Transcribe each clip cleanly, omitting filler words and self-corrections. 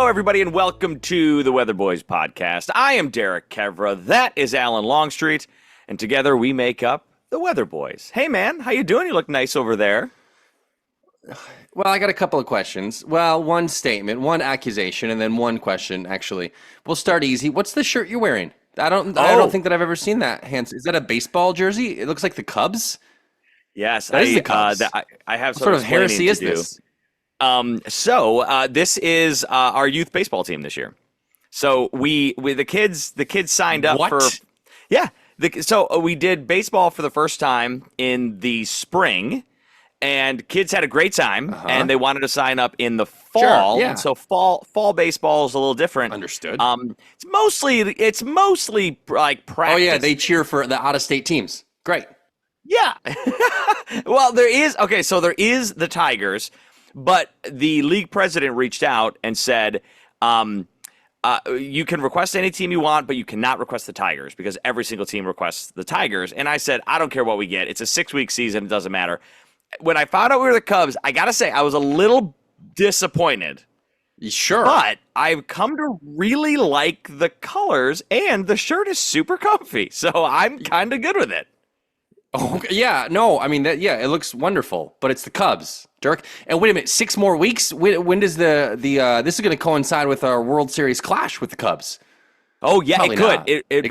Hello, everybody, and welcome to the Weatherboys podcast. I am Derek Kevra. That is Alan Longstreet, and together we make up the Weatherboys. Hey, man, how you doing? You look nice over there. Well, I got a couple of questions. Well, one statement, one accusation, and then one question, actually. We'll start easy. What's the shirt you're wearing? I don't think that I've ever seen that. Hans, is that a baseball jersey? It looks like the Cubs. Yes, that is the Cubs. I have what sort of heresy is this? This is our youth baseball team this year. So the kids signed up What? for So we did baseball for the first time in the spring, and kids had a great time, and they wanted to sign up in the fall. Sure, yeah. And so fall baseball is a little different. Understood. It's mostly like practice. Oh yeah, they cheer for the out-of-state teams. Great. Yeah. Well, there is the Tigers, but the league president reached out and said, you can request any team you want, but you cannot request the Tigers because every single team requests the Tigers. And I said, I don't care what we get. It's a 6-week season. It doesn't matter. When I found out we were the Cubs, I got to say, I was a little disappointed. Sure. But I've come to really like the colors, and the shirt is super comfy. So I'm kind of good with it. Oh, yeah. No, I mean, it looks wonderful, but it's the Cubs, Dirk. And wait a minute, 6 more weeks? When does this is going to coincide with our World Series clash with the Cubs? Oh yeah, Probably it could. not. It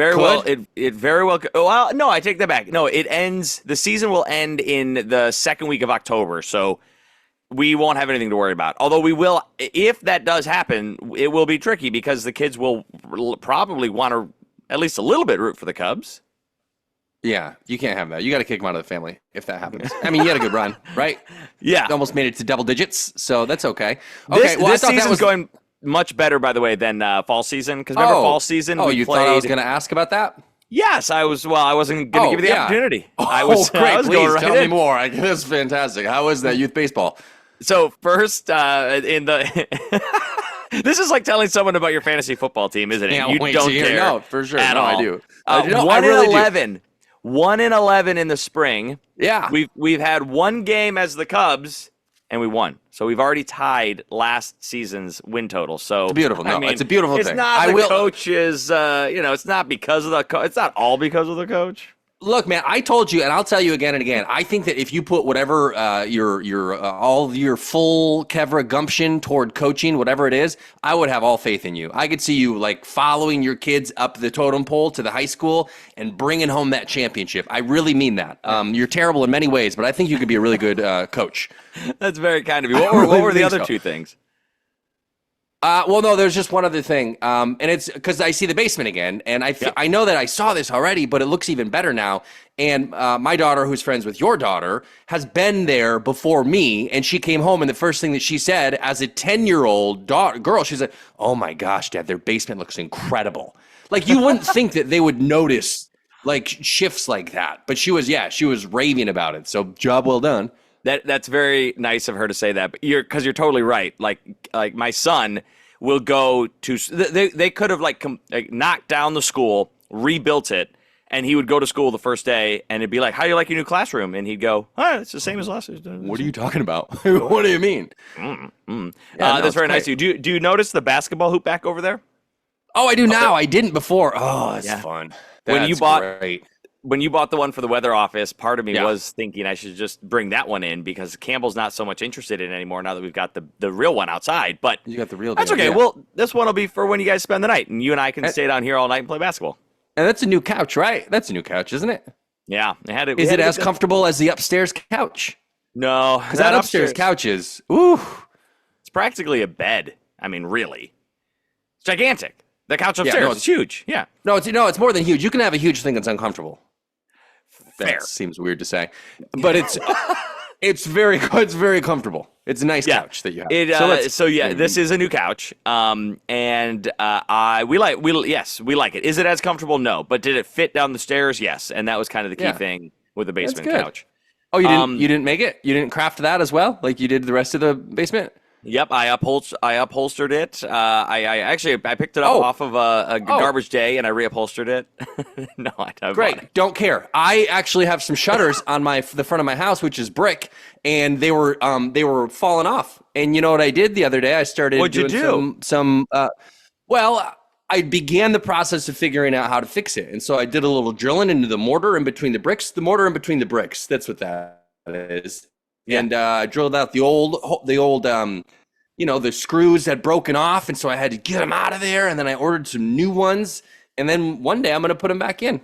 very well could. Well, no, I take that back. No, it ends. The season will end in the second week of October, so we won't have anything to worry about. Although we will, if that does happen, it will be tricky because the kids will probably want to at least a little bit root for the Cubs. Yeah, you can't have that. You got to kick them out of the family if that happens. I mean, you had a good run, right? Yeah, almost made it to double digits, so that's okay. This season's going much better, by the way, than fall season. Because remember, fall season. Oh, thought I was going to ask about that? Yes, I was. Well, I wasn't going to give you the opportunity. Great! Please tell me more. That's fantastic. How was that youth baseball? So first, in the. This is like telling someone about your fantasy football team, isn't it? You don't care. No, for sure. At all. I do. 1-11. 1-11 in the spring. Yeah. We've had one game as the Cubs, and we won. So we've already tied last season's win total. So it's beautiful. No, it's a beautiful thing. It's not coach is, it's not because of the coach. It's not all because of the coach. Look, man, I told you, and I'll tell you again and again. I think that if you put whatever all your full Kevra gumption toward coaching, whatever it is, I would have all faith in you. I could see you like following your kids up the totem pole to the high school and bringing home that championship. I really mean that. You're terrible in many ways, but I think you could be a really good coach. That's very kind of you. What were the other two things? Well, no, there's just one other thing, and it's because I see the basement again, and I know that I saw this already, but it looks even better now. And my daughter, who's friends with your daughter, has been there before me, and she came home, and the first thing that she said as a 10-year-old girl, she said, "Oh my gosh, Dad, their basement looks incredible." Like you wouldn't think that they would notice like shifts like that, but she was raving about it. So job well done. That's very nice of her to say that, but you're totally right. Like my son will go to they could have knocked down the school, rebuilt it, and he would go to school the first day, and it'd be like, "How do you like your new classroom?" And he'd go, "Oh, it's the same as last year." What are you talking about? What do you mean? That's very nice of you. Do you notice the basketball hoop back over there? Oh, I do now. I didn't before. Oh, that's fun. Great. When you bought the one for the weather office, part of me was thinking I should just bring that one in because Campbell's not so much interested in it anymore now that we've got the real one outside. But you got the real. That's okay. Yeah. Well, this one will be for when you guys spend the night, and you and I can stay down here all night and play basketball. And that's a new couch, right? That's a new couch, isn't it? Yeah. Is it as comfortable as the upstairs couch? No, because that upstairs couch is it's practically a bed. I mean, really, it's gigantic. The couch upstairs is huge. Yeah. No, it's more than huge. You can have a huge thing that's uncomfortable. Fair. That seems weird to say, but it's very comfortable. It's a nice couch that you have. This is a new couch, and we like it. Is it as comfortable? No, but did it fit down the stairs? Yes, and that was kind of the key thing with the basement couch. Oh, you didn't make it? You didn't craft that as well, like you did the rest of the basement? Yep, I upholstered it. I actually I picked it up Oh, off of a oh, garbage day and I reupholstered it. No, I bought it. great. Don't care. I actually have some shutters on the front of my house, which is brick, and they were falling off. And you know what I did the other day? I started What'd you doing do? well, I began the process of figuring out how to fix it. And so I did a little drilling into the mortar in between the bricks. The mortar in between the bricks. That's what that is. Yeah. And I drilled out the screws had broken off, and so I had to get them out of there. And then I ordered some new ones. And then one day I'm going to put them back in.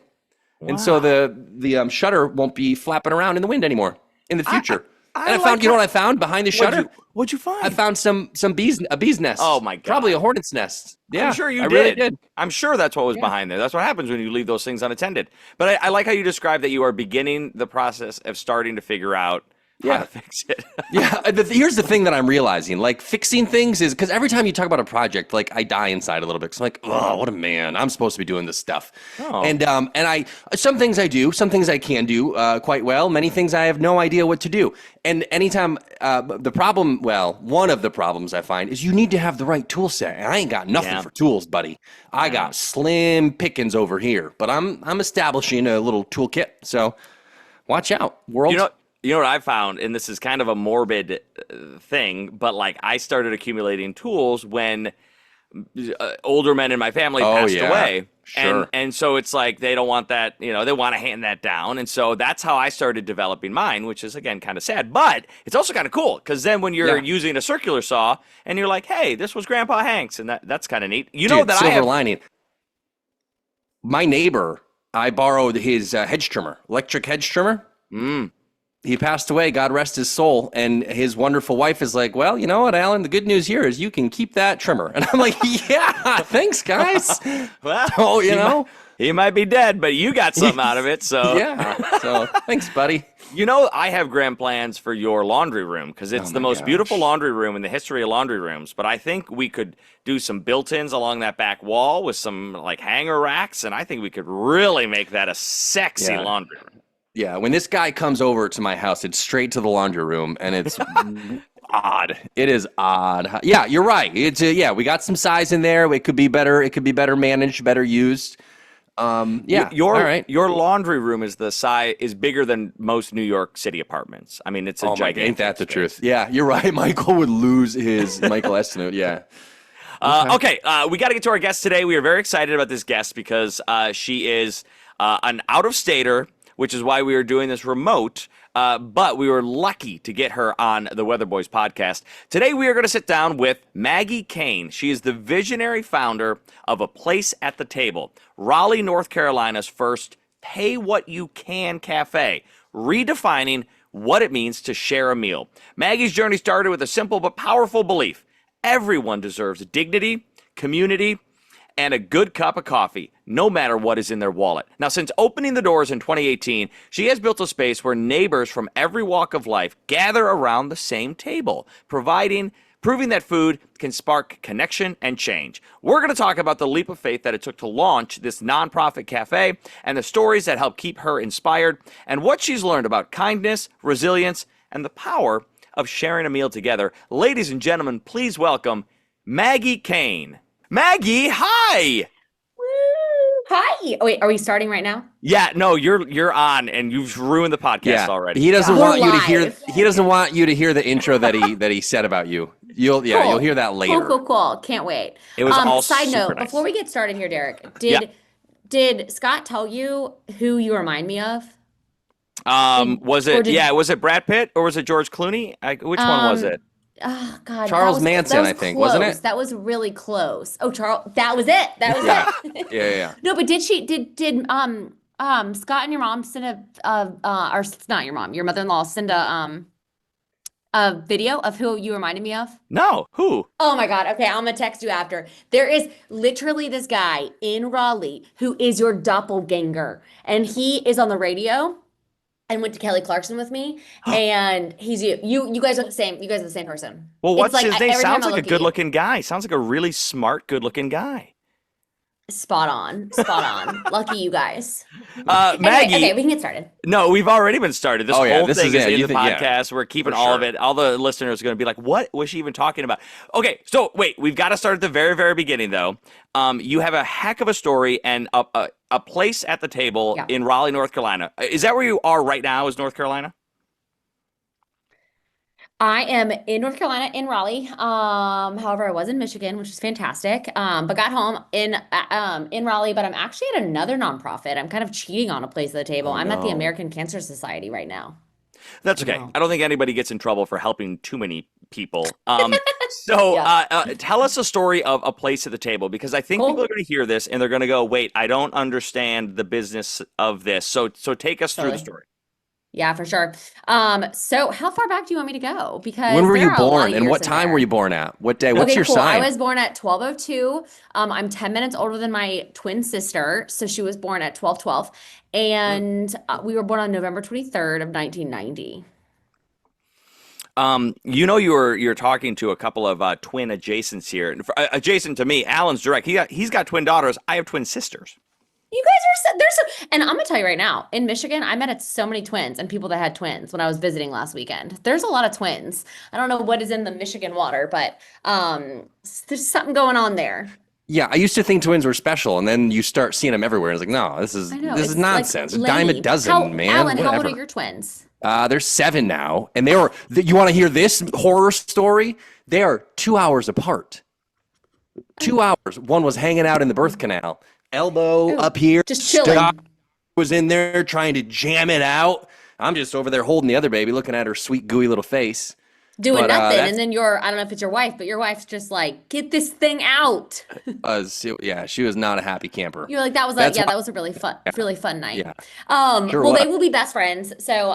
And so Wow. the shutter won't be flapping around in the wind anymore in the future. I And I like found, you know what I found behind the shutter? What'd you find? I found a bee's nest. Oh my God. Probably a hornet's nest. Yeah, I'm sure you I did. really did. I'm sure that's what was Yeah. behind there. That's what happens when you leave those things unattended. But I like how you described that you are beginning the process of starting to figure out how Yeah. to fix it. Yeah, here's the thing that I'm realizing. Like, fixing things is because every time you talk about a project, like, I die inside a little bit. Cause I'm like, oh, what a man! I'm supposed to be doing this stuff. Oh. And I some things I do, some things I can do quite well. Many things I have no idea what to do. And anytime one of the problems I find is you need to have the right tool set. And I ain't got nothing Yeah. for tools, buddy. I got slim pickings over here, but I'm establishing a little toolkit. So watch out, world. You know what I found, and this is kind of a morbid thing, but like I started accumulating tools when older men in my family Oh, passed yeah. away. Sure. And so it's like they don't want that, they want to hand that down. And so that's how I started developing mine, which is again kind of sad, but it's also kind of cool because then when you're Yeah. using a circular saw and you're like, hey, this was Grandpa Hank's, and that's kind of neat. You know Dude, that I silver have. lining. My neighbor, I borrowed his hedge trimmer, electric hedge trimmer. He passed away, God rest his soul. And his wonderful wife is like, well, you know what, Alan? The good news here is you can keep that trimmer. And I'm like, yeah, thanks, guys. Well, Oh, he might be dead, but you got something out of it. So yeah. So thanks, buddy. I have grand plans for your laundry room because it's Oh the my most beautiful gosh. laundry room in the history of laundry rooms. But I think we could do some built-ins along that back wall with some like hanger racks, and I think we could really make that a sexy Yeah. laundry room. Yeah, when this guy comes over to my house, it's straight to the laundry room, and it's odd. It is odd. Yeah, you're right. It's we got some size in there. It could be better. It could be better managed, better used. Yeah. Your all right. your laundry room is bigger than most New York City apartments. I mean, it's a Oh my, gigantic. ain't that the space. truth? Yeah, you're right. Michael would lose his Michael estimate. Yeah. Okay, we got to get to our guest today. We are very excited about this guest because she is an out-of-stater, which is why we are doing this remote. But we were lucky to get her on the Weatherboys podcast. Today, we are going to sit down with Maggie Kane. She is the visionary founder of A Place at the Table, Raleigh, North Carolina's first pay-what-you-can cafe, redefining what it means to share a meal. Maggie's journey started with a simple but powerful belief. Everyone deserves dignity, community, and a good cup of coffee, no matter what is in their wallet. Now, since opening the doors in 2018, she has built a space where neighbors from every walk of life gather around the same table, proving that food can spark connection and change. We're going to talk about the leap of faith that it took to launch this nonprofit cafe and the stories that help keep her inspired and what she's learned about kindness, resilience, and the power of sharing a meal together. Ladies and gentlemen, please welcome Maggie Kane. Maggie, hi. Woo! Hi. Oh, wait, are we starting right now? Yeah, no, you're on, and you've ruined the podcast Yeah. already. He doesn't We're want you to hear. live. He doesn't want you to hear the intro that he said about you. You'll Cool. hear that later. Cool. Can't wait. It was all Side super note, nice. before we get started here, Derek, Yeah. did Scott tell you who you remind me of? Was or it did- was it Brad Pitt or was it George Clooney? Which one was it? Oh God, Charles that Manson, was I think, wasn't close. it? That was really close. Oh, Charles, that was it. That was Yeah. it. Yeah. No, but did Scott and your mom send or it's not your mom, your mother-in-law send a video of who you reminded me of? No, who? Oh my God. Okay, I'm gonna text you after. There is literally this guy in Raleigh who is your doppelganger, and he is on the radio and went to Kelly Clarkson with me, and he's you. You guys are the same. You guys are the same person. Well, It's what's like his name? every time Sounds I like a look at you. good-looking guy. Sounds like a really smart, good-looking guy. Spot on. Spot on. Lucky you guys. Anyway, okay, Maggie, we can get started. no, we've already been started. This Oh yeah, whole this thing is is it. in You the think yeah, podcast. We're keeping for all of sure. it. All the listeners are going to be like, "What was she even talking about?" Okay, so wait, we've got to start at the very, very beginning, though. You have a heck of a story and a place at the table Yeah. in Raleigh, North Carolina. Is that where you are right now? Is North Carolina? I am in North Carolina in Raleigh. However, I was in Michigan, which is fantastic. But got home in Raleigh, but I'm actually at another nonprofit. I'm kind of cheating on a place at the table. Oh I'm at the no. American Cancer Society right now. That's I okay. know. I don't think anybody gets in trouble for helping too many people. So Yeah. tell us a story of a place at the table because I think people are Cool. going to hear this and they're going to go, "Wait, I don't understand the business of this." So take us through the Totally. story. Yeah, for sure. So how far back do you want me to go? When Because were there you are a lot born of and years what in time were you there. born at? What day? What's Okay, your cool. I sign? was born at 12:02. I'm 10 minutes older than my twin sister, so she was born at 12:12. And we were born on November 23rd of 1990. You're talking to a couple of twin adjacents here. And adjacent to me, Alan's direct. He's got twin daughters. I have twin sisters. You guys are there's so, and I'm gonna tell you right now, in Michigan, I met so many twins and people that had twins when I was visiting last weekend. There's a lot of twins. I don't know what is in the Michigan water, but there's something going on there. Yeah, I used to think twins were special, and then you start seeing them everywhere. And it's like, no, this is I know this is it's like nonsense. A dime a Laney. dozen, man. Alan, how old are Whatever. your twins? They're 7 now, and they were. You want to hear this horror story? They are 2 hours apart. 2 hours. One was hanging out in the birth canal, elbow Oh, up here. just Stuck chilling. was in there trying to jam it out. I'm just over there holding the other baby, looking at her sweet gooey little face. Doing But nothing, and that's then I don't know if it's your wife, but your wife's just like, get this thing out. yeah, she was not a happy camper. You're like, That's why, that was a really fun night. yeah, sure Well, was. they will be best friends. So,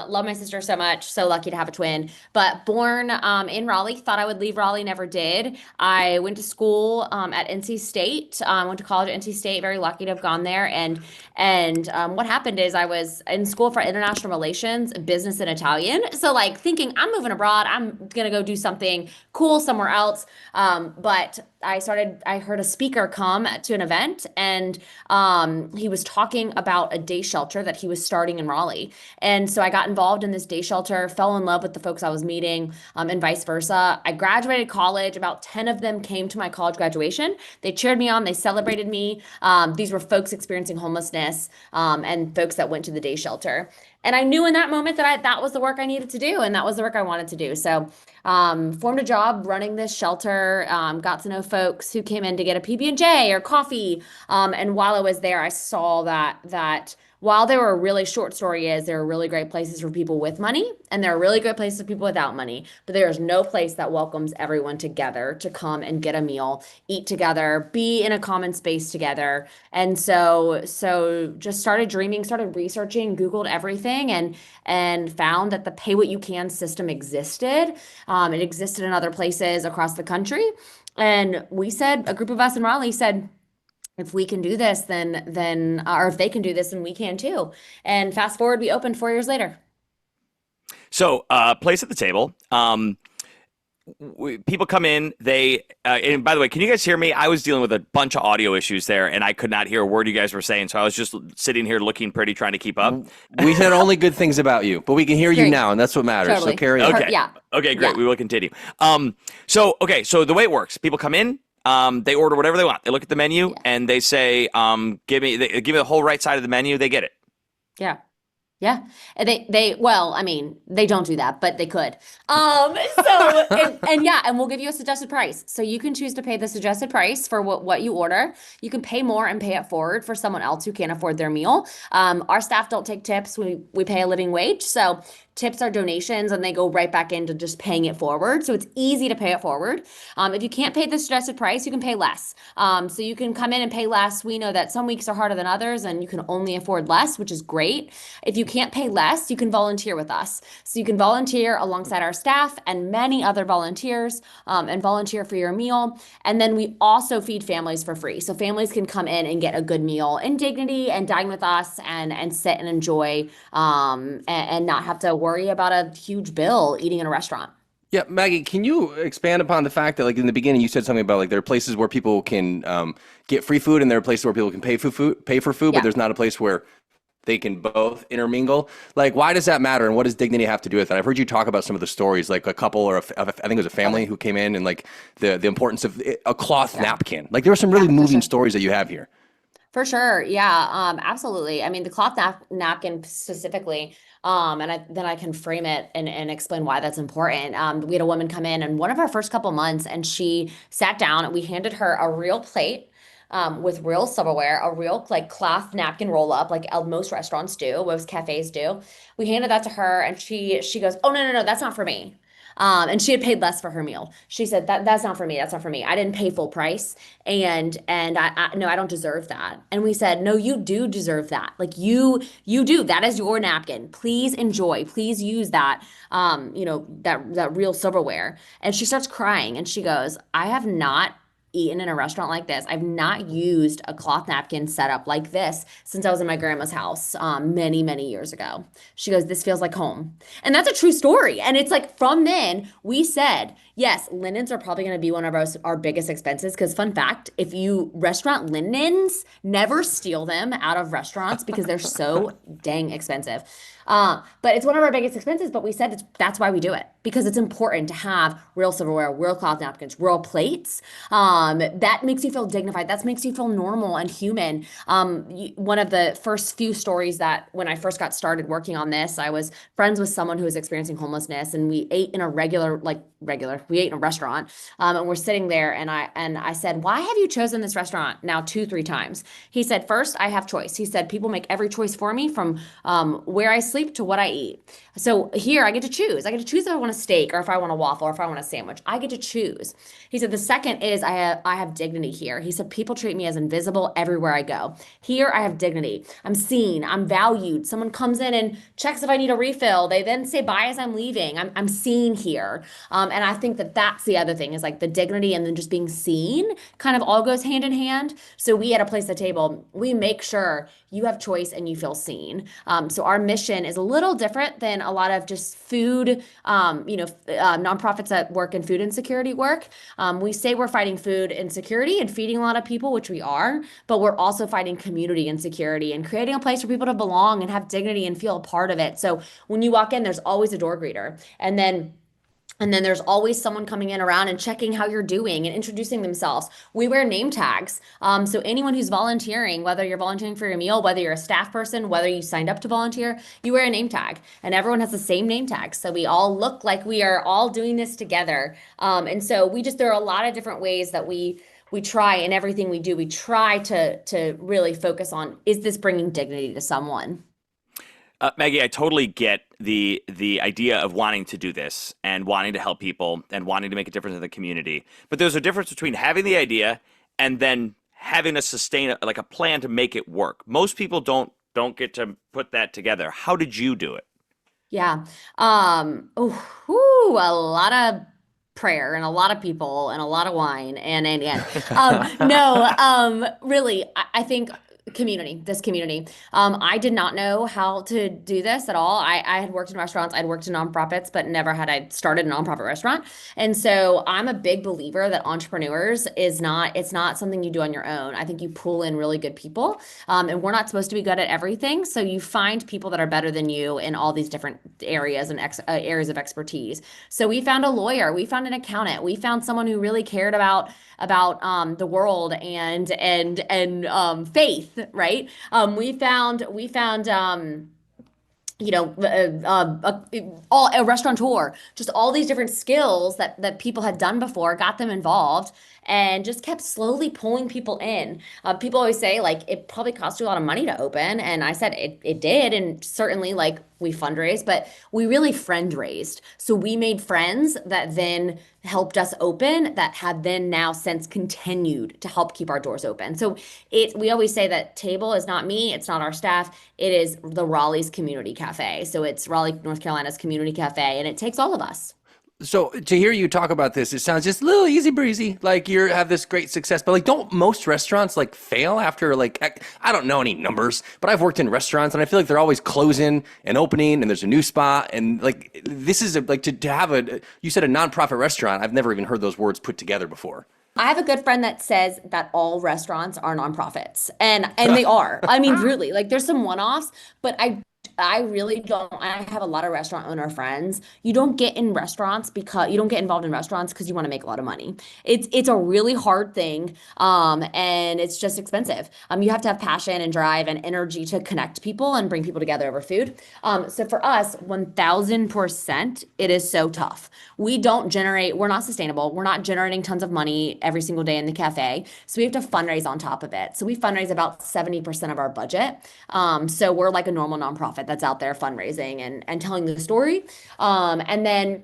love my sister so much. So lucky to have a twin. But born in Raleigh, thought I would leave Raleigh, never did. I went to school at NC State. Went to college at NC State. Very lucky to have gone there. And what happened is I was in school for international relations, business, and Italian. So like thinking I'm moving abroad, I'm gonna go do something cool somewhere else. But I heard a speaker come to an event and he was talking about a day shelter that he was starting in Raleigh. And so I got involved in this day shelter, fell in love with the folks I was meeting, and vice versa. I graduated college. About 10 of them came to my college graduation. They cheered me on, they celebrated me. These were folks experiencing homelessness, and folks that went to the day shelter. And I knew in that moment that that was the work I needed to do, and that was the work I wanted to do. So, formed a job running this shelter. Got to know folks who came in to get a PB&J or coffee. And while I was there, I saw that while there were really short story is there are really great places for people with money, and there are really good places for people without money. But there is no place that welcomes everyone together to come and get a meal, eat together, be in a common space together. And so just started dreaming, started researching, Googled everything, and found that the pay what you can system existed. It existed in other places across the country. And we said, a group of us in Raleigh said, if we can do this, then or if they can do this, then we can too. And fast forward, we opened 4 years later. So place at the table. People come in. And by the way, can you guys hear me? I was dealing with a bunch of audio issues there, and I could not hear a word you guys were saying. So I was just sitting here looking pretty, trying to keep up. We said only good things about you, but we can hear you Great. now, and that's what matters. Totally. So carry on. Okay. Yeah. Okay, great. Yeah. We will continue. So the way it works, people come in, they order whatever they want. They look at the menu Yeah. and they say, give me the whole right side of the menu. They get it. Yeah. Yeah. And well, I mean, they don't do that, but they could. And yeah, and we'll give you a suggested price. So you can choose to pay the suggested price for what you order. You can pay more and pay it forward for someone else who can't afford their meal. Our staff don't take tips. We pay a living wage. So tips are donations and they go right back into just paying it forward. So it's easy to pay it forward. If you can't pay the suggested price, you can pay less. So you can come in and pay less. We know that some weeks are harder than others and you can only afford less, which is great. If you can't pay less, you can volunteer with us. So you can volunteer alongside our staff and many other volunteers, and volunteer for your meal. And then we also feed families for free. So families can come in and get a good meal in dignity and dine with us and sit and enjoy, and not have to worry about a huge bill eating in a restaurant. Yeah, Maggie, can you expand upon the fact that, like, in the beginning, you said something about, like, there are places where people can get free food, and there are places where people can pay for food, but Yeah. there's not a place where they can both intermingle. Like, why does that matter, and what does dignity have to do with that? I've heard you talk about some of the stories, like a couple or I think it was a family Okay. who came in, and like the importance of a cloth Yeah. napkin. Like, there are some Yeah, really for moving sure. stories that you have here. For sure. Yeah, absolutely. I mean, the cloth napkin specifically, then I can frame it and explain why that's important. We had a woman come in and one of our first couple months, and she sat down and we handed her a real plate. With real silverware, a real like cloth napkin roll up, like most restaurants do, most cafes do. We handed that to her, and she goes, "Oh, no, no, no, that's not for me." And she had paid less for her meal. She said that's not for me. That's not for me. I didn't pay full price, and I no, I don't deserve that. And we said, no, you do deserve that. Like you do. That is your napkin. Please enjoy. Please use that. That real silverware. And she starts crying, and she goes, I have not eaten in a restaurant like this. I've not used a cloth napkin setup like this since I was in my grandma's house many, many years ago. She goes, this feels like home. And that's a true story. And it's like from then we said, yes, linens are probably going to be one of our biggest expenses. Because fun fact, if you restaurant linens, never steal them out of restaurants because they're so dang expensive. But it's one of our biggest expenses. But we said that's why we do it because it's important to have real silverware, real cloth napkins, real plates. That makes you feel dignified. That makes you feel normal and human. One of the first few stories that when I first got started working on this, I was friends with someone who was experiencing homelessness, and we ate in a we ate in a restaurant, and we're sitting there, and I said, why have you chosen this restaurant now 2, 3 times? He said, first, I have choice. He said, people make every choice for me from where I sleep to what I eat. So here I get to choose. I get to choose if I want a steak or if I want a waffle or if I want a sandwich. I get to choose. He said, the second is I have dignity here. He said, people treat me as invisible everywhere I go. Here I have dignity. I'm seen. I'm valued. Someone comes in and checks if I need a refill. They then say bye as I'm leaving. I'm seen here. And I think that that's the other thing is like the dignity and then just being seen kind of all goes hand in hand. So we at A Place at Table, we make sure you have choice and you feel seen. So our mission is a little different than a lot of just food, nonprofits that work in food insecurity work. We say we're fighting food insecurity and feeding a lot of people, which we are, but we're also fighting community insecurity and creating a place for people to belong and have dignity and feel a part of it. So when you walk in, there's always a door greeter. And then there's always someone coming in around and checking how you're doing and introducing themselves. We wear name tags. So anyone who's volunteering, whether you're volunteering for your meal, whether you're a staff person, whether you signed up to volunteer, you wear a name tag. And everyone has the same name tag. So we all look like we are all doing this together. And so there are a lot of different ways that we try in everything we do. We try to really focus on, is this bringing dignity to someone? Maggie, I totally get the idea of wanting to do this and wanting to help people and wanting to make a difference in the community. But there's a difference between having the idea and then having to sustain like a plan to make it work. Most people don't get to put that together. How did you do it? Yeah. A lot of prayer and a lot of people and a lot of wine and no, really, I think this community. I did not know how to do this at all. I had worked in restaurants, I'd worked in nonprofits, but never had I started a nonprofit restaurant. And so I'm a big believer that entrepreneurs it's not something you do on your own. I think you pull in really good people. And we're not supposed to be good at everything. So you find people that are better than you in all these different areas and areas of expertise. So we found a lawyer, we found an accountant, we found someone who really cared about the world and faith, right? A restaurateur, just all these different skills that people had done before, got them involved, and just kept slowly pulling people in. People always say like it probably cost you a lot of money to open, and I said it did, and certainly like we fundraised, but we really friend raised. So we made friends that then helped us open, that have then now since continued to help keep our doors open. So we always say that table is not me, it's not our staff, it is the Raleigh's Community Cafe. So it's Raleigh, North Carolina's community cafe, and it takes all of us. So to hear you talk about this, it sounds just a little easy breezy. Like you have this great success, but like, don't most restaurants like fail after like, I don't know any numbers, but I've worked in restaurants and I feel like they're always closing and opening and there's a new spot. And like, this is like to have you said a nonprofit restaurant. I've never even heard those words put together before. I have a good friend that says that all restaurants are nonprofits, and they are. I mean, really, like there's some one-offs, but I really don't. I have a lot of restaurant owner friends. You don't get in restaurants because you don't get involved in restaurants because you want to make a lot of money. It's a really hard thing, and it's just expensive. You have to have passion and drive and energy to connect people and bring people together over food. So for us, 1000%, it is so tough. We're not sustainable. We're not generating tons of money every single day in the cafe. So we have to fundraise on top of it. So we fundraise about 70% of our budget. So we're like a normal nonprofit that's out there fundraising and telling the story. And then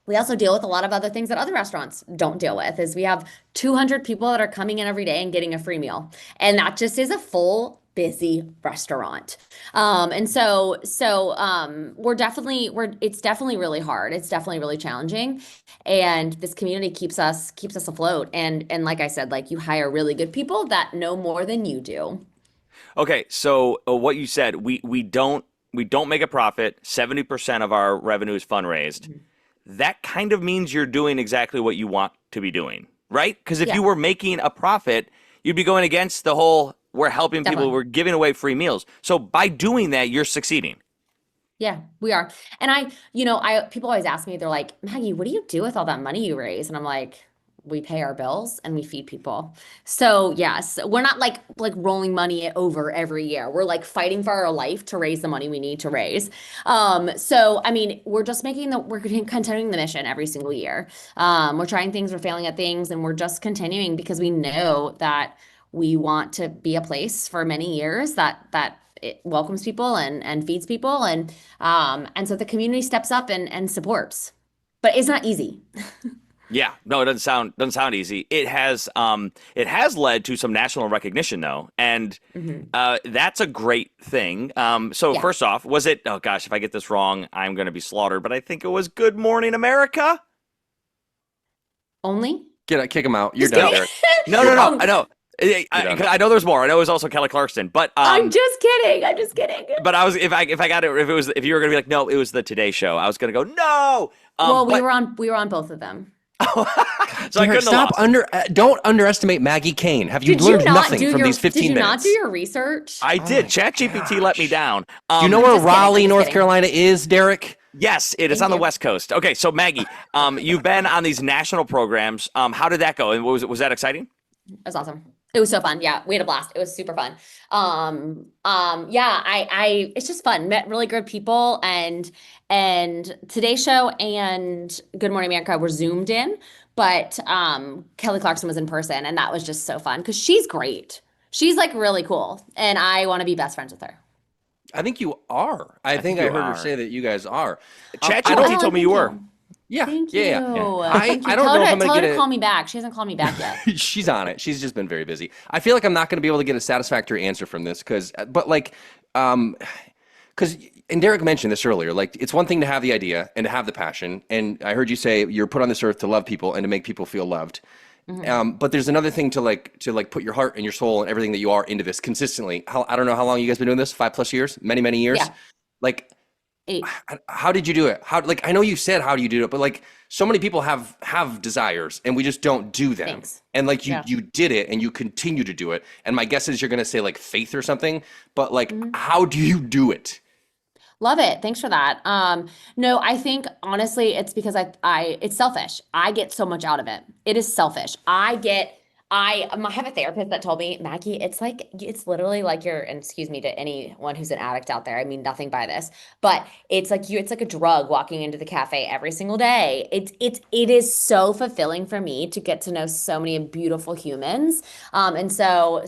we also deal with a lot of other things that other restaurants don't deal with is we have 200 people that are coming in every day and getting a free meal. And that just is a full busy restaurant. It's definitely really hard. It's definitely really challenging. And this community keeps us afloat. And like I said, like you hire really good people that know more than you do. Okay, so what you said, we don't make a profit. 70% of our revenue is fundraised. That kind of means you're doing exactly what you want to be doing, right? Because if Yeah. you were making a profit, you'd be going against the whole we're helping people, Definitely. we're giving away free meals. So by doing that, you're succeeding. Yeah, we are. And I people always ask me, they're like, Maggie, what do you do with all that money you raise? And I'm like, we pay our bills and we feed people. So yes, we're not like rolling money over every year. We're like fighting for our life to raise the money we need to raise. So I mean, we're continuing the mission every single year. We're trying things, we're failing at things, and we're just continuing because we know that we want to be a place for many years that it welcomes people and feeds people and so the community steps up and supports. But it's not easy. Yeah, no, it doesn't sound easy. It has led to some national recognition though, and Mhm. that's a great thing. So Yeah. first off, was it? Oh gosh, if I get this wrong, I'm going to be slaughtered. But I think it was Good Morning America. Only? Kick him out. You're Just done, kidding. Derek. No, no, no. Um, I know. You're done. I know there's more. I know it was also Kelly Clarkson, but I'm just kidding. I'm just kidding. I was if I got it if you were gonna be like no, it was the Today Show. I was gonna go no. Well, we But were on both of them. so I Derek, couldn't have stop lost. don't underestimate Maggie Kane. Have you Did you learned not nothing do from your these 15 Did you not minutes? do your research? I did. my ChatGPT let me down. Do you know where just kidding, I'm Raleigh, just North kidding. Carolina is, Derek? Yes, it is Thank on the you. West Coast. Okay, so Maggie, you've been on these national programs. How did that go? And was that exciting? It was awesome. It was so fun. Yeah, we had a blast. It was super fun. Yeah, it's just fun. Met really good people and Today's Show and Good Morning America were zoomed in, but Kelly Clarkson was in person, and that was just so fun because she's great. She's like really cool, and I want to be best friends with her. I think you are. I think you I heard her are. say that you guys are. ChatGPT told me you were. Yeah, Thank yeah, you. yeah. Thank you. I don't know if I'm Tell gonna her get to it. call me back. She hasn't called me back yet. She's on it. She's just been very busy. I feel like I'm not going to be able to get a satisfactory answer from this but like, because, and Derek mentioned this earlier, like it's one thing to have the idea and to have the passion. And I heard you say you're put on this earth to love people and to make people feel loved. But there's another thing to put your heart and your soul and everything that you are into this consistently. I don't know how long you guys been doing this, 5+ years, many years. Yeah. Like, 8. how did you do it? Like, I know you said, how do you do it? But like so many people have desires and we just don't do them. Thanks. And like Yeah. you did it and you continue to do it. And my guess is you're going to say like faith or something, but like, how do you do it? Love it. Thanks for that. No, I think honestly, it's because it's selfish. I get so much out of it. It is selfish. I have a therapist that told me, Maggie, it's literally like and excuse me to anyone who's an addict out there. I mean, nothing by this, but it's like a drug walking into the cafe every single day. It is so fulfilling for me to get to know so many beautiful humans. And so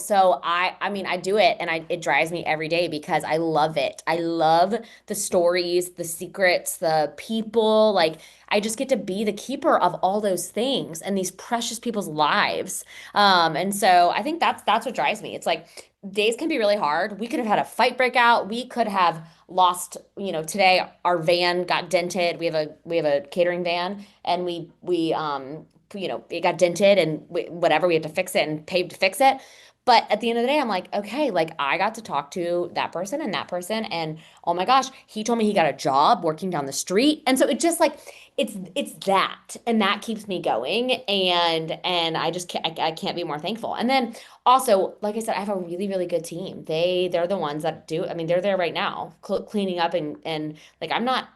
I mean, I do it and it drives me every day because I love it. I love the stories, the secrets, the people, like I just get to be the keeper of all those things and these precious people's lives. And so I think that's what drives me. It's like days can be really hard. We could have had a fight break out. We could have lost, today our van got dented. We have a catering van, and it got dented, and whatever, we had to fix it and pay to fix it. But at the end of the day, I'm like, okay, like I got to talk to that person and that person, and oh my gosh, he told me he got a job working down the street. And so it just like it's that, and that keeps me going, and I just I can't be more thankful. And then also, like I said, I have a really, really good team. They're the ones that do. I mean, they're there right now, cleaning up, and like I'm not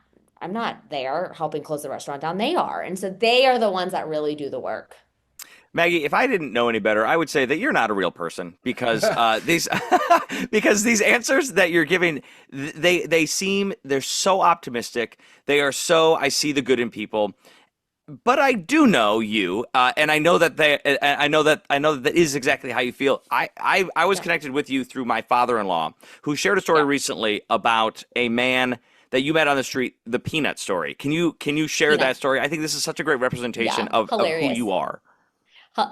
there helping close the restaurant down. They are, and so they are the ones that really do the work. Maggie, if I didn't know any better, I would say that you're not a real person because these because these answers that you're giving, they're so optimistic. They are so, I see the good in people. But I do know you, and I know that that is exactly how you feel. I was Yeah. connected with you through my father-in-law, who shared a story Yeah. recently about a man that you met on the street, the Peanut story. Can you share that Peanut. story? I think this is such a great representation Yeah. of who Hilarious. you are.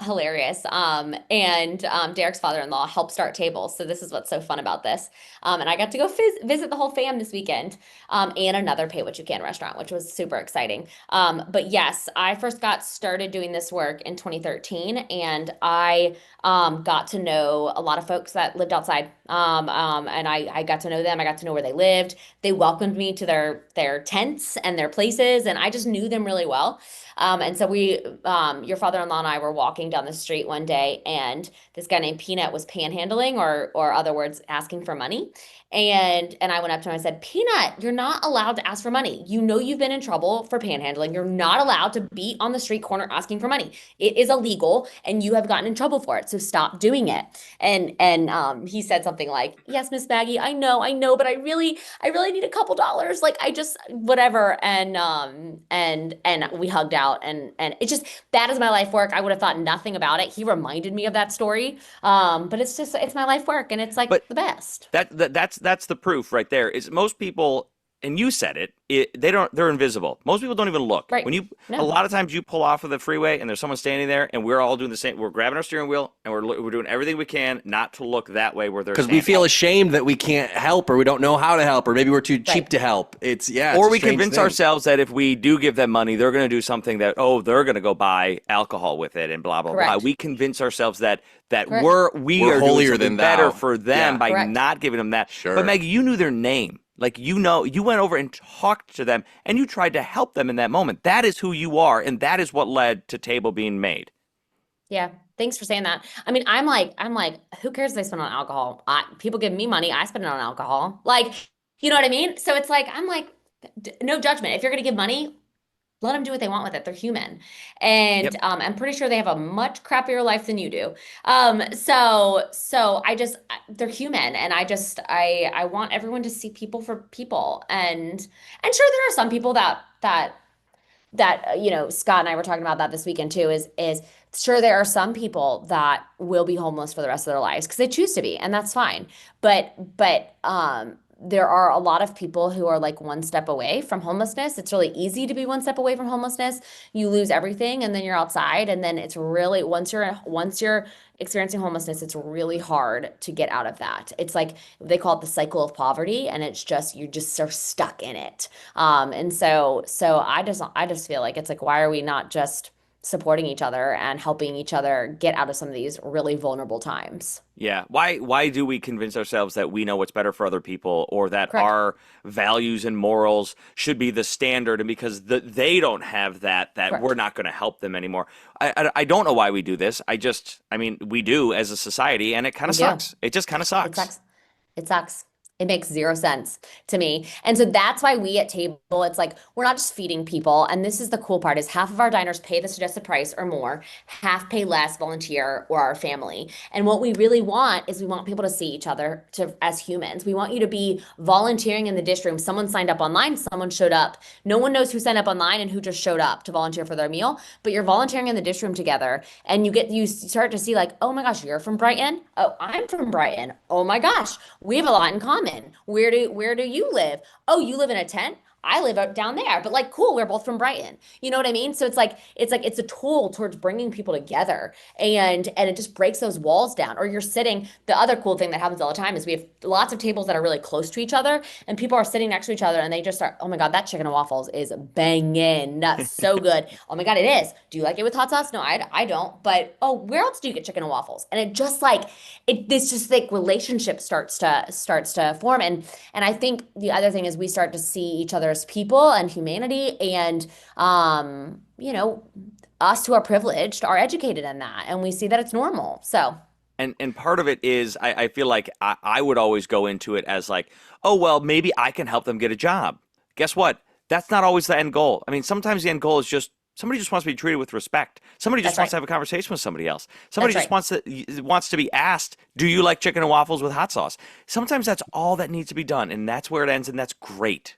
Hilarious. And Derek's father-in-law helped start tables. So this is what's so fun about this. And I got to go visit the whole fam this weekend, and another pay what you can restaurant, which was super exciting. But yes, I first got started doing this work in 2013, and I got to know a lot of folks that lived outside. And I got to know them. I got to know where they lived. They welcomed me to their tents and their places, and I just knew them really well. And so your father-in-law and I were walking down the street one day, and this guy named Peanut was panhandling, or other words, asking for money. And I went up to him and I said, Peanut, you're not allowed to ask for money. You know you've been in trouble for panhandling. You're not allowed to be on the street corner asking for money. It is illegal, and you have gotten in trouble for it. So stop doing it. And he said something like, "Yes, Miss Maggie, I know, but I really need a couple dollars. Like I just whatever." And we hugged out, and it just that is my life work. I would have thought nothing about it. He reminded me of that story. But it's my life work, and it's like But the best. that's the proof right there. Is most people, and you said they're invisible. Most people don't even look. Right. When you a No. lot of times you pull off of the freeway and there's someone standing there, and we're all doing the same. We're grabbing our steering wheel and we're doing everything we can not to look that way where they're Because we standing. feel ashamed that we can't help, or we don't know how to help, or maybe we're too cheap Right. to help. It's Or a we strange convince thing. ourselves that if we do give them money, they're going to do something that, they're going to go buy alcohol with it and blah blah blah. Correct. We convince ourselves that Correct. we We're are doing holier something than thou. better for them Yeah. by Correct. not giving them that. Sure. But Maggie, you knew their name. Like you went over and talked to them, and you tried to help them in that moment. That is who you are, and that is what led to Table being made. Yeah. Thanks for saying that. I mean, I'm like, who cares if they spend on alcohol? People give me money, I spend it on alcohol. Like, you know what I mean? So it's like, I'm like, no judgment. If you're gonna give money, let them do what they want with it. They're human. Yep. And I'm pretty sure they have a much crappier life than you do. So they're human, and I want everyone to see people for people. And sure, there are some people that Scott and I were talking about that this weekend too, is sure there are some people that will be homeless for the rest of their lives because they choose to be, and that's fine. But there are a lot of people who are like one step away from homelessness. It's really easy to be one step away from homelessness. You lose everything, and then you're outside, and then it's really once you're experiencing homelessness, it's really hard to get out of that. It's like they call it the cycle of poverty, and it's just you're just so stuck in it. And so I just feel like it's like, why are we not just supporting each other and helping each other get out of some of these really vulnerable times? Yeah. Why do we convince ourselves that we know what's better for other people, or that Correct. our values and morals should be the standard, and because they don't have that Correct. we're not going to help them anymore? I don't know why we do this. I mean, we do as a society, and it kind We of do. sucks. It just kind of It sucks. sucks. It sucks. It makes zero sense to me. And so that's why we at Table, it's like we're not just feeding people. And this is the cool part is half of our diners pay the suggested price or more, half pay less, volunteer, or our family. And what we really want is we want people to see each other as humans. We want you to be volunteering in the dish room. Someone signed up online, someone showed up. No one knows who signed up online and who just showed up to volunteer for their meal, but you're volunteering in the dish room together, and you start to see like, oh my gosh, you're from Brighton? Oh, I'm from Brighton. Oh my gosh, we have a lot in common. Where do you live? Oh, you live in a tent? I live out down there, but like, cool, we're both from Brighton. You know what I mean? So it's a tool towards bringing people together, and it just breaks those walls down. Or you're sitting. The other cool thing that happens all the time is we have lots of tables that are really close to each other, and people are sitting next to each other, and they just start, oh my God, that chicken and waffles is banging. That's so good. Oh my God, it is. Do you like it with hot sauce? No, I don't. But oh, where else do you get chicken and waffles? And it just like this just like relationship starts to form. And I think the other thing is we start to see each other as people and humanity, and us who are privileged are educated in that, and we see that it's normal. So And part of it is I feel like I would always go into it as like, oh, well, maybe I can help them get a job. Guess what? That's not always the end goal. I mean, sometimes the end goal is just somebody just wants to be treated with respect. Somebody just that's wants to right. have a conversation with somebody else. Somebody That's just right. wants to be asked, do you like chicken and waffles with hot sauce? Sometimes that's all that needs to be done, and that's where it ends, and that's great.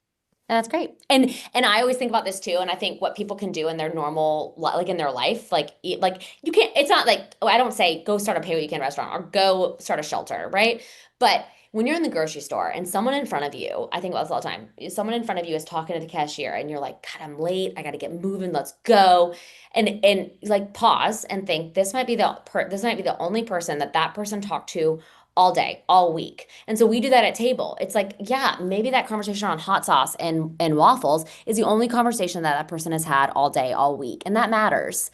And that's great. And I always think about this too. And I think what people can do in their normal, like in their life, like eat, like you can't. It's not like, oh, I don't say go start a pay what you can restaurant or go start a shelter, right? But when you're in the grocery store and someone in front of you, I think about this all the time. Someone in front of you is talking to the cashier, and you're like, God, I'm late. I got to get moving. Let's go. And like pause and think this might be the only person that person talked to all day, all week. And so we do that at table. It's like, yeah, maybe that conversation on hot sauce and waffles is the only conversation that person has had all day, all week. And that matters.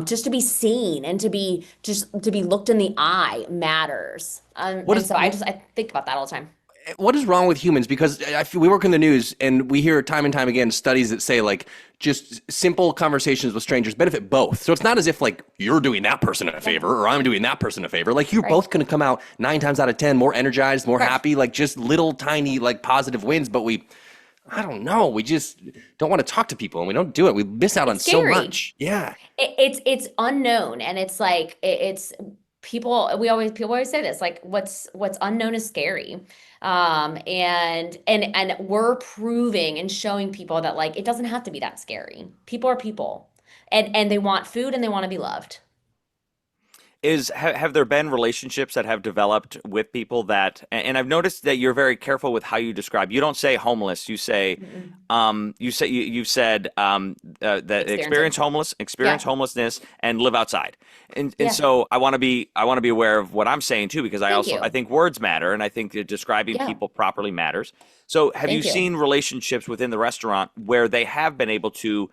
Just to be seen and to be looked in the eye matters. What And is so I think about that all the time. what is wrong with humans? Because I feel we work in the news and we hear time and time again studies that say like just simple conversations with strangers benefit both. So it's not as if like you're doing that person a favor or I'm doing that person a favor. Like you're Right. both going to come out 9 times out of 10 more energized, more Right. happy, like just little tiny like positive wins. But I don't know, we just don't want to talk to people and we don't do it. We miss out on It's so scary. much. Yeah. It's unknown, and it's like it's people. People always say this, like what's unknown is scary. And we're proving and showing people that like it doesn't have to be that scary. People are people, and they want food and they want to be loved. Have there been relationships that have developed with people that, and I've noticed that you're very careful with how you describe. You don't say homeless. You say, Mm-mm. you've said that Experiencing. experience Yeah. homelessness and live outside. And Yeah. so I want to be aware of what I'm saying too, because Thank I you. think words matter, and I think that describing Yeah. people properly matters. So have you Thank you. seen relationships within the restaurant where they have been able to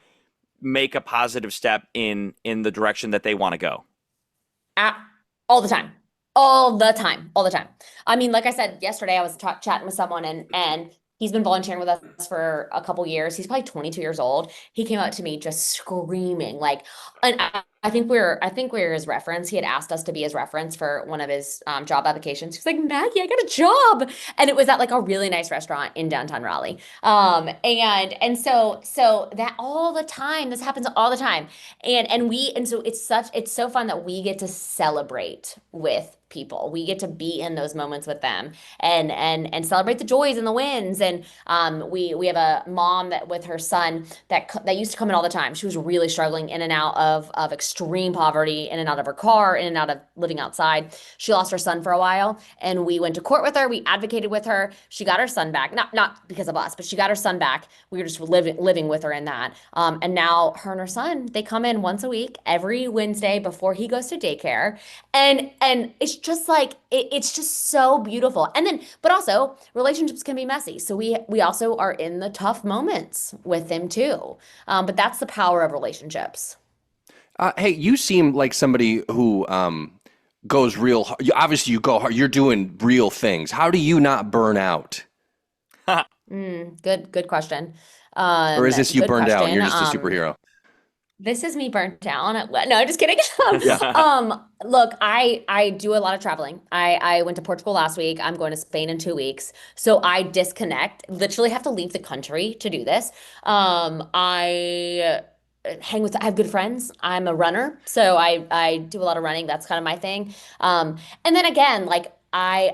make a positive step in the direction that they want to go? Ah, all the time. All the time. All the time. I mean, like I said yesterday, I was chatting with someone, and he's been volunteering with us for a couple years. He's probably 22 years old. He came up to me just screaming like, and I think we're his reference. He had asked us to be his reference for one of his job applications. He's like, Maggie, I got a job. And it was at like a really nice restaurant in downtown Raleigh. And so that all the time, this happens all the time. And so it's so fun that we get to celebrate with people. We get to be in those moments with them, and celebrate the joys and the wins. And we have a mom that with her son that used to come in all the time. She was really struggling in and out of extreme poverty, in and out of her car, in and out of living outside. She lost her son for a while, and we went to court with her. We advocated with her. She got her son back, not because of us, but she got her son back. We were just living with her in that. And now her and her son, they come in once a week, every Wednesday before he goes to daycare, and it's just like it's just so beautiful. And then, but also relationships can be messy, so we also are in the tough moments with them too. But that's the power of relationships. Hey, you seem like somebody who goes real hard. Obviously, you go hard. You're doing real things. How do you not burn out? Good question. Or is this you Good burned out and question. you're just a superhero? This is me burnt down. No, I'm just kidding. Yeah. Look, I do a lot of traveling. I went to Portugal last week. I'm going to Spain in 2 weeks. So I disconnect, literally have to leave the country to do this. I I have good friends. I'm a runner, so I do a lot of running. That's kind of my thing. And then again, like I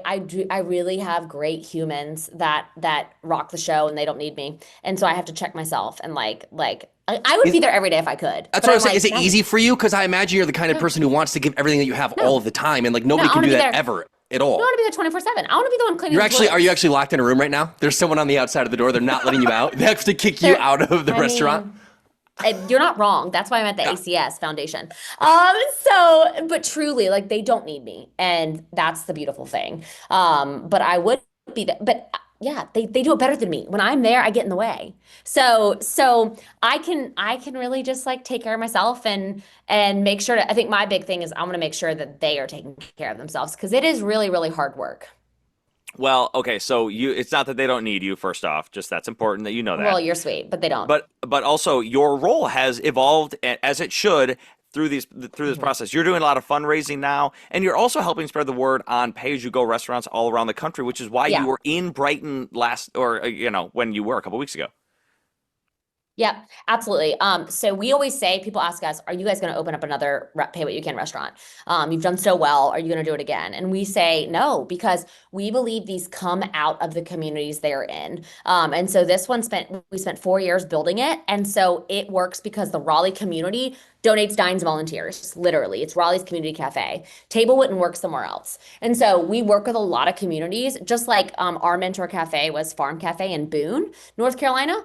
really have great humans that rock the show and they don't need me. And so I have to check myself and I would be there every day if I could. That's But what I'm I'm saying. like, Is it no, easy for you? Because I imagine you're the kind of no, person who wants to give everything that you have no, all of the time, and like no, nobody I can want do to be that there. ever. at all. I want to be there 24/7. I want to be the one cleaning. Are you actually locked in a room right now? There's someone on the outside of the door. They're not letting you out. They have to kick you out of the restaurant. You're not wrong. That's why I'm at the ACS Foundation. But truly, like, they don't need me, and that's the beautiful thing. But I would be there. But yeah, they do it better than me. When I'm there, I get in the way. So I can really just like take care of myself and make sure I think my big thing is I want to make sure that they are taking care of themselves, because it is really, really hard work. Well, okay, so it's not that they don't need you, first off, just that's important that you know that. Well, you're sweet, but they don't. But also your role has evolved as it should through this process. You're doing a lot of fundraising now, and you're also helping spread the word on pay-as-you-go restaurants all around the country, which is why you were in Brighton when you were a couple weeks ago. Yeah, absolutely. So we always say, people ask us, are you guys going to open up another Pay What You Can restaurant? You've done so well. Are you going to do it again? And we say no, because we believe these come out of the communities they're in. And so this one we spent 4 years building it. And so it works because the Raleigh community donates, dines, volunteers. Literally, it's Raleigh's community cafe. Table wouldn't work somewhere else. And so we work with a lot of communities, just like our mentor cafe was Farm Cafe in Boone, North Carolina.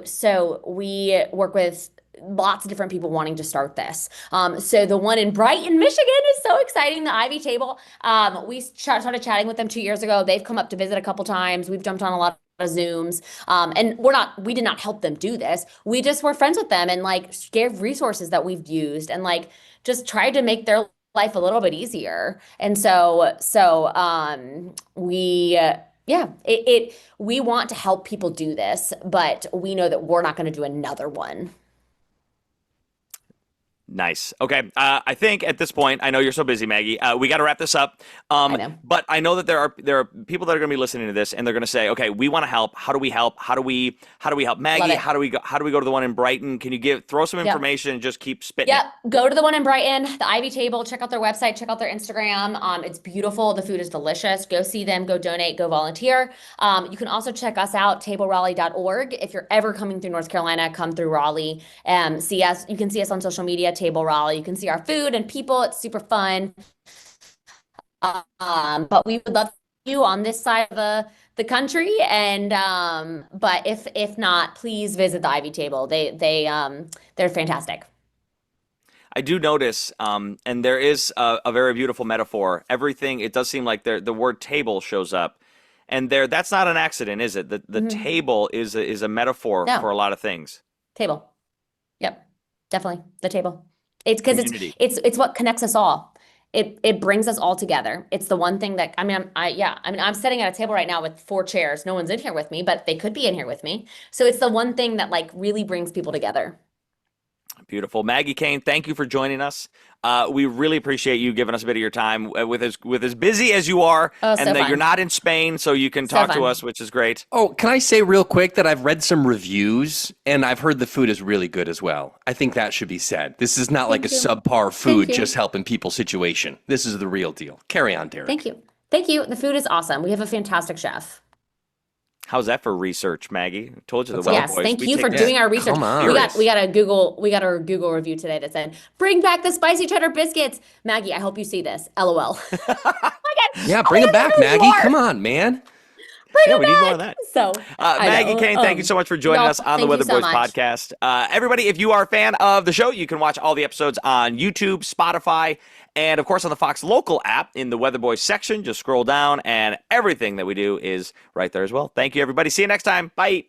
So we work with lots of different people wanting to start this. So the one in Brighton, Michigan is so exciting. The Ivy Table. We started chatting with them 2 years ago. They've come up to visit a couple times. We've jumped on a lot of Zooms. And we did not help them do this. We just were friends with them and like gave resources that we've used and like just tried to make their life a little bit easier. And we want to help people do this, but we know that we're not going to do another one. Nice. Okay. I think at this point, I know you're so busy, Maggie. We got to wrap this up. I know. But I know that there are people that are going to be listening to this, and they're going to say, "Okay, we want to help. How do we help? How do we help Maggie? How do we go to the one in Brighton? Can you throw some information and just keep spitting?" Yep. Go to the one in Brighton, the Ivy Table. Check out their website. Check out their Instagram. It's beautiful. The food is delicious. Go see them. Go donate. Go volunteer. You can also check us out, tableraleigh.org. If you're ever coming through North Carolina, come through Raleigh. See us. You can see us on social media. Table Raleigh. You can see our food and people. It's super fun. But we would love you on this side of the country. And but if not, please visit the Ivy Table. They're fantastic. I do notice, and there is a very beautiful metaphor. Everything, it does seem like the word table shows up. And that's not an accident, is it? The table is a metaphor for a lot of things. Table. Yep. Definitely. The table. It's because it's what connects us all. It brings us all together. It's the one thing that I'm sitting at a table right now with 4 chairs. No one's in here with me, but they could be in here with me. So it's the one thing that like really brings people together. Beautiful. Maggie, Kane, thank you for joining us. We really appreciate you giving us a bit of your time with as busy as you are, and that you're not in Spain, so you can talk to us, which is great. Oh, can I say real quick that I've read some reviews, and I've heard the food is really good as well. I think that should be said. This is not like a subpar food just helping people's situation. This is the real deal. Carry on, Derek. Thank you. Thank you. The food is awesome. We have a fantastic chef. How's that for research, Maggie? I told you the Weatherboys. Yes, thank you for doing our research. Come on. We got a Google review today that said, "Bring back the spicy cheddar biscuits." Maggie, I hope you see this. LOL. Oh my God. Yeah, bring them back, Maggie. Come on, man. We need more of that. So, Maggie, Kane, thank you so much for joining us on the Weatherboys podcast. Everybody, if you are a fan of the show, you can watch all the episodes on YouTube, Spotify, and of course on the Fox Local app in the Weatherboys section. Just scroll down, and everything that we do is right there as well. Thank you, everybody. See you next time. Bye.